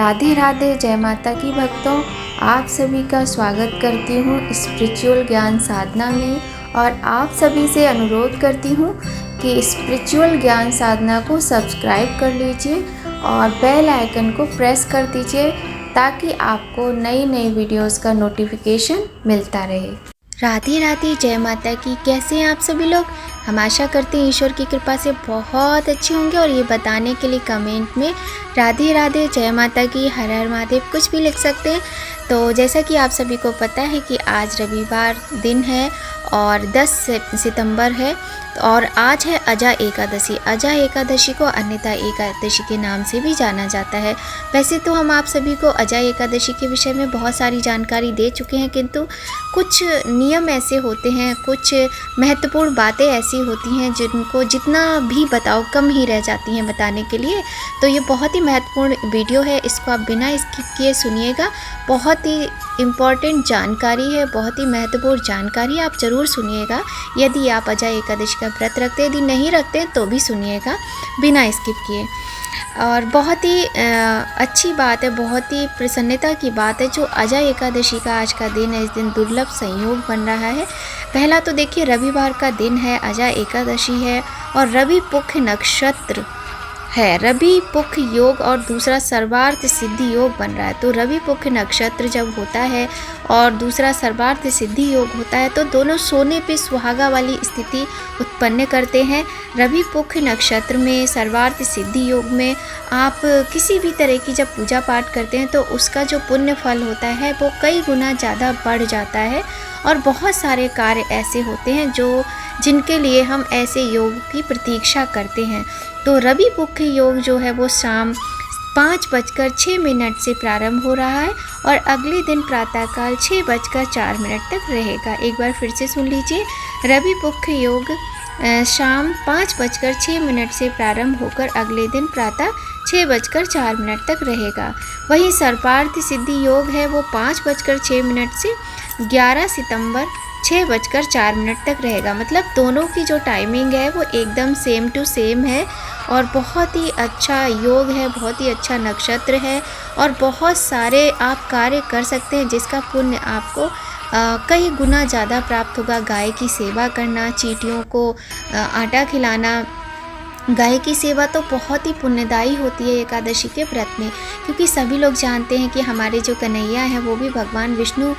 राधे राधे, जय माता की भक्तों। आप सभी का स्वागत करती हूँ स्पिरिचुअल ज्ञान साधना में और आप सभी से अनुरोध करती हूँ कि स्पिरिचुअल ज्ञान साधना को सब्सक्राइब कर लीजिए और बेल आइकन को प्रेस कर दीजिए ताकि आपको नई नई वीडियोस का नोटिफिकेशन मिलता रहे। राधे राधे, जय माता की। कैसे हैं आप सभी लोग? हम आशा करते हैं ईश्वर की कृपा से बहुत अच्छे होंगे और ये बताने के लिए कमेंट में राधे राधे, जय माता की, हर हर महादेव कुछ भी लिख सकते हैं। तो जैसा कि आप सभी को पता है कि आज रविवार दिन है और 10 सितंबर है और आज है अजा एकादशी। अजा एकादशी को अन्यथा एकादशी के नाम से भी जाना जाता है। वैसे तो हम आप सभी को अजा एकादशी के विषय में बहुत सारी जानकारी दे चुके हैं, किंतु कुछ नियम ऐसे होते हैं, कुछ महत्वपूर्ण बातें ऐसी होती हैं जिनको जितना भी बताओ कम ही रह जाती हैं बताने के लिए। तो ये बहुत ही महत्वपूर्ण वीडियो है, इसको आप बिना स्किप किए सुनिएगा। बहुत ही इम्पॉर्टेंट जानकारी है, बहुत ही महत्वपूर्ण जानकारी, आप ज़रूर सुनिएगा। यदि आप अजा एकादशी का व्रत रखते, यदि नहीं रखते तो भी सुनिएगा बिना स्किप किए। और बहुत ही अच्छी बात है, बहुत ही प्रसन्नता की बात है जो अजा एकादशी का आज का दिन है। इस दिन दुर्लभ संयोग बन रहा है। पहला तो देखिए रविवार का दिन है, अजा एकादशी है और रवि पुख्य नक्षत्र है, रवि पुख्य योग, और दूसरा सर्वार्थ सिद्धि योग बन रहा है। तो रवि पुख्य नक्षत्र जब होता है और दूसरा सर्वार्थ सिद्धि योग होता है तो दोनों सोने पे सुहागा वाली स्थिति उत्पन्न करते हैं। रवि पुख्य नक्षत्र में, सर्वार्थ सिद्धि योग में आप किसी भी तरह की जब पूजा पाठ करते हैं तो उसका जो पुण्य फल होता है वो कई गुना ज़्यादा बढ़ जाता है। और बहुत सारे कार्य ऐसे होते हैं जिनके लिए हम ऐसे योग की प्रतीक्षा करते हैं। तो रवि पुख्य योग जो है वो शाम 5:06 से प्रारंभ हो रहा है और अगले दिन प्रातःकाल 6:04 तक रहेगा। एक बार फिर से सुन लीजिए, रवि पुख्य योग शाम 5:06 से प्रारंभ होकर अगले दिन प्रातः 6:04 तक रहेगा। वहीं सर्वार्थ सिद्धि योग है वो 5:06 से 11 सितंबर 6:04 तक रहेगा। मतलब दोनों की जो टाइमिंग है वो एकदम सेम टू सेम है और बहुत ही अच्छा योग है, बहुत ही अच्छा नक्षत्र है और बहुत सारे आप कार्य कर सकते हैं जिसका पुण्य आपको कई गुना ज़्यादा प्राप्त होगा। गाय की सेवा करना, चींटियों को आटा खिलाना, गाय की सेवा तो बहुत ही पुण्यदायी होती है एकादशी के व्रत में, क्योंकि सभी लोग जानते हैं कि हमारे जो कन्हैया हैं वो भी भगवान विष्णु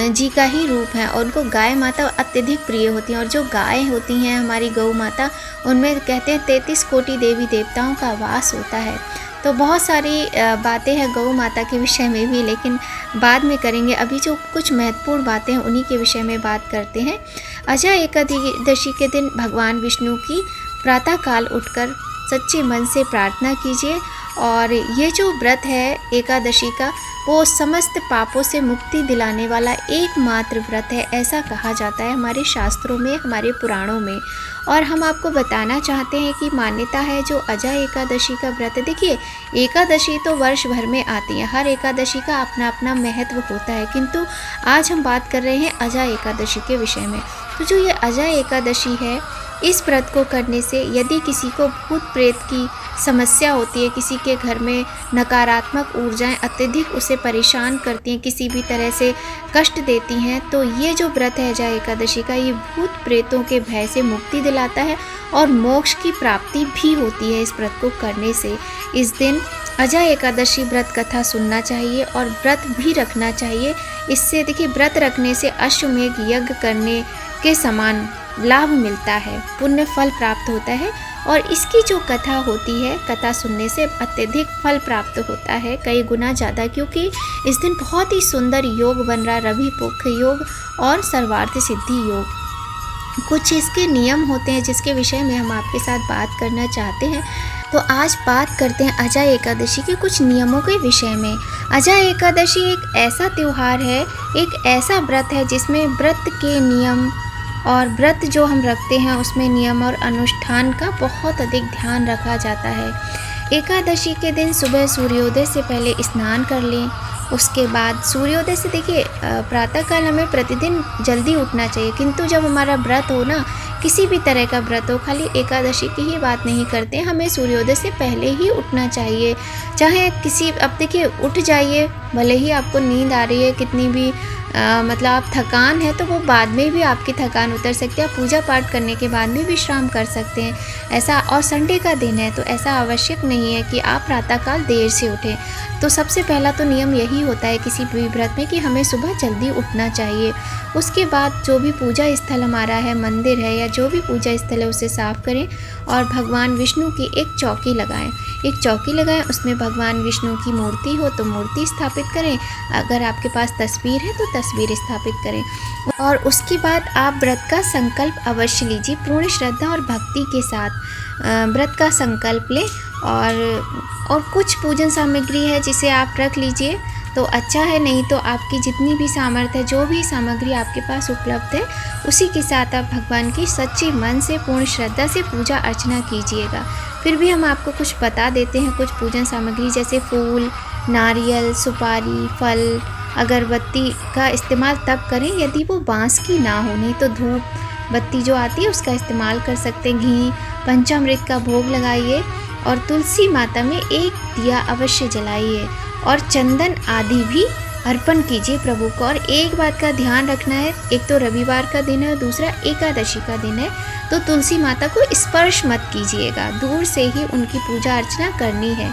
जी का ही रूप है और उनको गाय माता अत्यधिक प्रिय होती हैं। और जो गाय होती हैं हमारी गौ माता, उनमें कहते हैं 33 कोटि देवी देवताओं का वास होता है। तो बहुत सारी बातें हैं गौ माता के विषय में भी, लेकिन बाद में करेंगे। अभी जो कुछ महत्वपूर्ण बातें हैं उन्हीं के विषय में बात करते हैं। अजा एकादशी के दिन भगवान विष्णु की प्रातःकाल उठकर सच्चे मन से प्रार्थना कीजिए। और ये जो व्रत है एकादशी का वो समस्त पापों से मुक्ति दिलाने वाला एकमात्र व्रत है, ऐसा कहा जाता है हमारे शास्त्रों में, हमारे पुराणों में। और हम आपको बताना चाहते हैं कि मान्यता है जो अजा एकादशी का व्रत, देखिए एकादशी तो वर्ष भर में आती है, हर एकादशी का अपना अपना महत्व होता है, किंतु आज हम बात कर रहे हैं अजा एकादशी के विषय में। तो जो ये अजा एकादशी है, इस व्रत को करने से यदि किसी को भूत प्रेत की समस्या होती है, किसी के घर में नकारात्मक ऊर्जाएं अत्यधिक उसे परेशान करती हैं, किसी भी तरह से कष्ट देती हैं, तो ये जो व्रत है अजा एकादशी का, ये भूत प्रेतों के भय से मुक्ति दिलाता है और मोक्ष की प्राप्ति भी होती है इस व्रत को करने से। इस दिन अजा एकादशी व्रत कथा सुनना चाहिए और व्रत भी रखना चाहिए। इससे देखिए व्रत रखने से अश्वमेध यज्ञ करने के समान लाभ मिलता है, पुण्य फल प्राप्त होता है और इसकी जो कथा होती है, कथा सुनने से अत्यधिक फल प्राप्त होता है, कई गुना ज़्यादा, क्योंकि इस दिन बहुत ही सुंदर योग बन रहा है, रवि पुख्य योग और सर्वार्थ सिद्धि योग। कुछ इसके नियम होते हैं जिसके विषय में हम आपके साथ बात करना चाहते हैं। तो आज बात करते हैं अजा एकादशी के कुछ नियमों के विषय में। अजा एकादशी एक ऐसा त्यौहार है, एक ऐसा व्रत है जिसमें व्रत के नियम और व्रत जो हम रखते हैं उसमें नियम और अनुष्ठान का बहुत अधिक ध्यान रखा जाता है। एकादशी के दिन सुबह सूर्योदय से पहले स्नान कर लें, उसके बाद सूर्योदय से देखिए प्रातःकाल हमें प्रतिदिन जल्दी उठना चाहिए, किंतु जब हमारा व्रत हो ना, किसी भी तरह का व्रत हो, खाली एकादशी की ही बात नहीं करते, हमें सूर्योदय से पहले ही उठना चाहिए। चाहे किसी अब देखिए उठ जाइए, भले ही आपको नींद आ रही है, कितनी भी मतलब आप थकान है तो वो बाद में भी आपकी थकान उतर सकती है, आप पूजा पाठ करने के बाद में विश्राम कर सकते हैं ऐसा। और संडे का दिन है तो ऐसा आवश्यक नहीं है कि आप प्रातःकाल देर से उठें। तो सबसे पहला तो नियम यही होता है किसी भी व्रत में कि हमें सुबह जल्दी उठना चाहिए। उसके बाद जो भी पूजा स्थल हमारा है, मंदिर है या जो भी पूजा स्थल है, उसे साफ़ करें और भगवान विष्णु की एक चौकी लगाएं। एक चौकी लगाएं, उसमें भगवान विष्णु की मूर्ति हो तो मूर्ति स्थापित करें, अगर आपके पास तस्वीर है तो तस्वीर स्थापित करें। और उसके बाद आप व्रत का संकल्प अवश्य लीजिए, पूर्ण श्रद्धा और भक्ति के साथ व्रत का संकल्प लें। और कुछ पूजन सामग्री है जिसे आप रख लीजिए तो अच्छा है, नहीं तो आपकी जितनी भी सामर्थ्य है, जो भी सामग्री आपके पास उपलब्ध है, उसी के साथ आप भगवान की सच्चे मन से पूर्ण श्रद्धा से पूजा अर्चना कीजिएगा। फिर भी हम आपको कुछ बता देते हैं, कुछ पूजन सामग्री जैसे फूल, नारियल, सुपारी, फल, अगरबत्ती का इस्तेमाल तब करें यदि वो बांस की ना हो, नहीं तो धूप बत्ती जो आती है उसका इस्तेमाल कर सकते हैं। घी, पंचामृत का भोग लगाइए और तुलसी माता में एक दिया अवश्य जलाइए और चंदन आदि भी अर्पण कीजिए प्रभु को। और एक बात का ध्यान रखना है, एक तो रविवार का दिन है और दूसरा एकादशी का दिन है, तो तुलसी माता को स्पर्श मत कीजिएगा, दूर से ही उनकी पूजा अर्चना करनी है।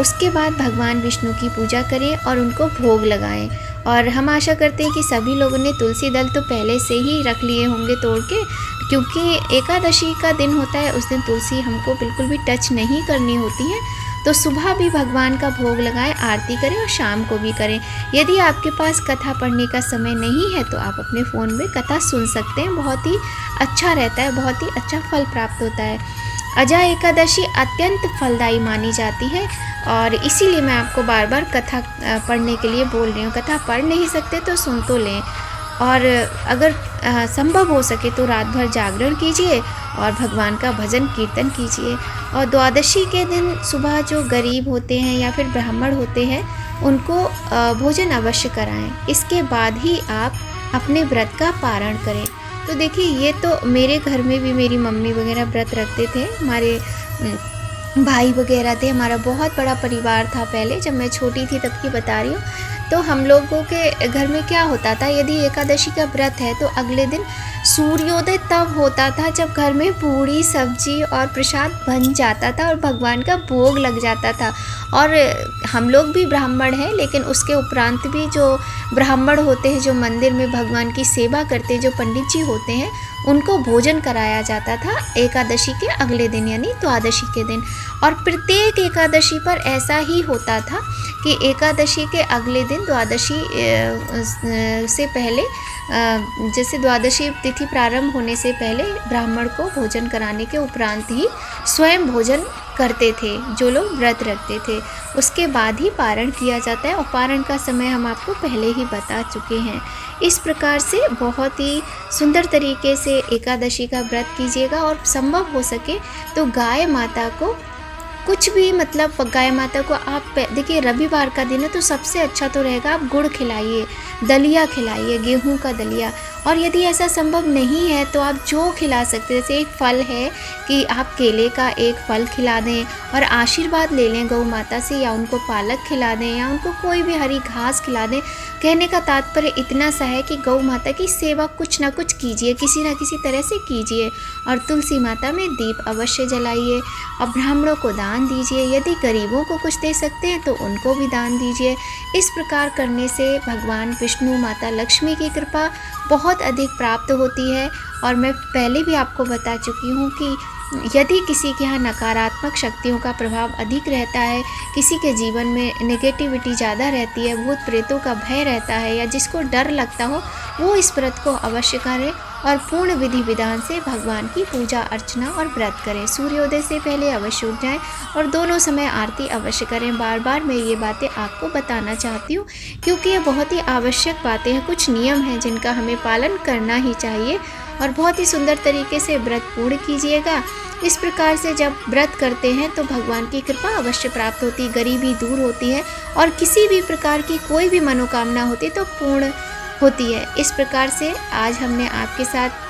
उसके बाद भगवान विष्णु की पूजा करें और उनको भोग लगाएं। और हम आशा करते हैं कि सभी लोगों ने तुलसी दल तो पहले से ही रख लिए होंगे तोड़ के, क्योंकि एकादशी का दिन होता है, उस दिन तुलसी हमको बिल्कुल भी टच नहीं करनी होती है। तो सुबह भी भगवान का भोग लगाएं, आरती करें और शाम को भी करें। यदि आपके पास कथा पढ़ने का समय नहीं है तो आप अपने फ़ोन में कथा सुन सकते हैं, बहुत ही अच्छा रहता है, बहुत ही अच्छा फल प्राप्त होता है। अजा एकादशी अत्यंत फलदायी मानी जाती है और इसीलिए मैं आपको बार बार कथा पढ़ने के लिए बोल रही हूँ। कथा पढ़ नहीं सकते तो सुन तो लें, और अगर संभव हो सके तो रात भर जागरण कीजिए और भगवान का भजन कीर्तन कीजिए। और द्वादशी के दिन सुबह जो गरीब होते हैं या फिर ब्राह्मण होते हैं उनको भोजन अवश्य कराएं, इसके बाद ही आप अपने व्रत का पारण करें। तो देखिए ये तो मेरे घर में भी मेरी मम्मी वगैरह व्रत रखते थे, हमारे भाई वगैरह थे, हमारा बहुत बड़ा परिवार था पहले, जब मैं छोटी थी तब की बता रही हूँ। तो हम लोगों के घर में क्या होता था, यदि एकादशी का व्रत है तो अगले दिन सूर्योदय तब होता था जब घर में पूड़ी सब्जी और प्रसाद बन जाता था और भगवान का भोग लग जाता था। और हम लोग भी ब्राह्मण हैं, लेकिन उसके उपरांत भी जो ब्राह्मण होते हैं, जो मंदिर में भगवान की सेवा करते हैं, जो पंडित जी होते हैं, उनको भोजन कराया जाता था एकादशी के अगले दिन यानी द्वादशी के दिन। और प्रत्येक एकादशी पर ऐसा ही होता था कि एकादशी के अगले दिन द्वादशी से पहले, जैसे द्वादशी तिथि प्रारंभ होने से पहले ब्राह्मण को भोजन कराने के उपरांत ही स्वयं भोजन करते थे जो लोग व्रत रखते थे, उसके बाद ही पारण किया जाता है। और पारण का समय हम आपको पहले ही बता चुके हैं। इस प्रकार से बहुत ही सुंदर तरीके से एकादशी का व्रत कीजिएगा और संभव हो सके तो गाय माता को कुछ भी, मतलब गाय माता को आप देखिए रविवार का दिन है तो सबसे अच्छा तो रहेगा आप गुड़ खिलाइए, दलिया खिलाइए, गेहूं का दलिया। और यदि ऐसा संभव नहीं है तो आप जो खिला सकते हैं, जैसे एक फल है कि आप केले का एक फल खिला दें और आशीर्वाद ले लें गौ माता से, या उनको पालक खिला दें या उनको कोई भी हरी घास खिला दें। कहने का तात्पर्य इतना सा है कि गौ माता की सेवा कुछ ना कुछ कीजिए, किसी ना किसी तरह से कीजिए। और तुलसी माता में दीप अवश्य जलाइए और ब्राह्मणों को दान दीजिए, यदि गरीबों को कुछ दे सकते हैं तो उनको भी दान दीजिए। इस प्रकार करने से भगवान विष्णु, माता लक्ष्मी की कृपा बहुत अधिक प्राप्त होती है। और मैं पहले भी आपको बता चुकी हूँ कि यदि किसी के यहाँ नकारात्मक शक्तियों का प्रभाव अधिक रहता है, किसी के जीवन में नेगेटिविटी ज़्यादा रहती है, भूत प्रेतों का भय रहता है, या जिसको डर लगता हो, वो इस व्रत को अवश्य करें और पूर्ण विधि विधान से भगवान की पूजा अर्चना और व्रत करें। सूर्योदय से पहले अवश्य उठ जाएं और दोनों समय आरती अवश्य करें। बार बार मैं ये बातें आपको बताना चाहती हूँ क्योंकि ये बहुत ही आवश्यक बातें हैं, कुछ नियम हैं जिनका हमें पालन करना ही चाहिए। और बहुत ही सुंदर तरीके से व्रत पूर्ण कीजिएगा इस प्रकार से जब व्रत करते हैं तो भगवान की कृपा अवश्य प्राप्त होती है, गरीबी दूर होती है और किसी भी प्रकार की कोई भी मनोकामना होती तो पूर्ण होती है। इस प्रकार से आज हमने आपके साथ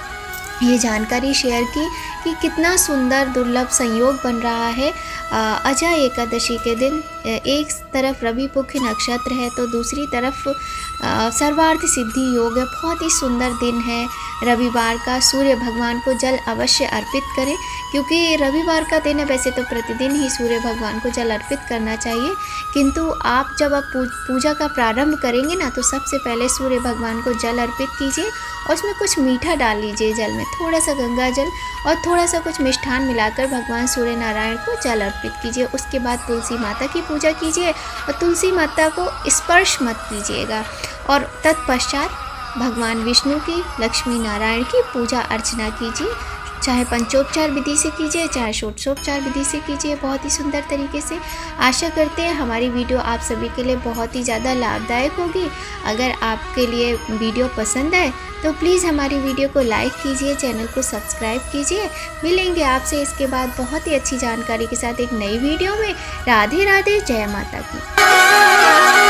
ये जानकारी शेयर की कि कितना सुंदर दुर्लभ संयोग बन रहा है अजय एकादशी के दिन। एक तरफ रवि पुख्य नक्षत्र है तो दूसरी तरफ सर्वार्थ सिद्धि योग है। बहुत ही सुंदर दिन है रविवार का। सूर्य भगवान को जल अवश्य अर्पित करें क्योंकि रविवार का दिन है। वैसे तो प्रतिदिन ही सूर्य भगवान को जल अर्पित करना चाहिए, किंतु आप जब आप पूजा का प्रारंभ करेंगे ना तो सबसे पहले सूर्य भगवान को जल अर्पित कीजिए और उसमें कुछ मीठा डाल लीजिए जल में, थोड़ा सा गंगा जल और थोड़ा सा कुछ मिष्ठान मिलाकर भगवान सूर्य नारायण को जल अर्पित कीजिए। उसके बाद तुलसी माता की पूजा कीजिए और तुलसी माता को स्पर्श मत कीजिएगा और तत्पश्चात भगवान विष्णु की, लक्ष्मी नारायण की पूजा अर्चना कीजिए। चाहे पंचोपचार विधि से कीजिए, चाहे षोडशोपचार विधि से कीजिए, बहुत ही सुंदर तरीके से। आशा करते हैं हमारी वीडियो आप सभी के लिए बहुत ही ज़्यादा लाभदायक होगी। अगर आपके लिए वीडियो पसंद आए तो प्लीज़ हमारी वीडियो को लाइक कीजिए, चैनल को सब्सक्राइब कीजिए। मिलेंगे आपसे इसके बाद बहुत ही अच्छी जानकारी के साथ एक नई वीडियो में। राधे राधे, जय माता की।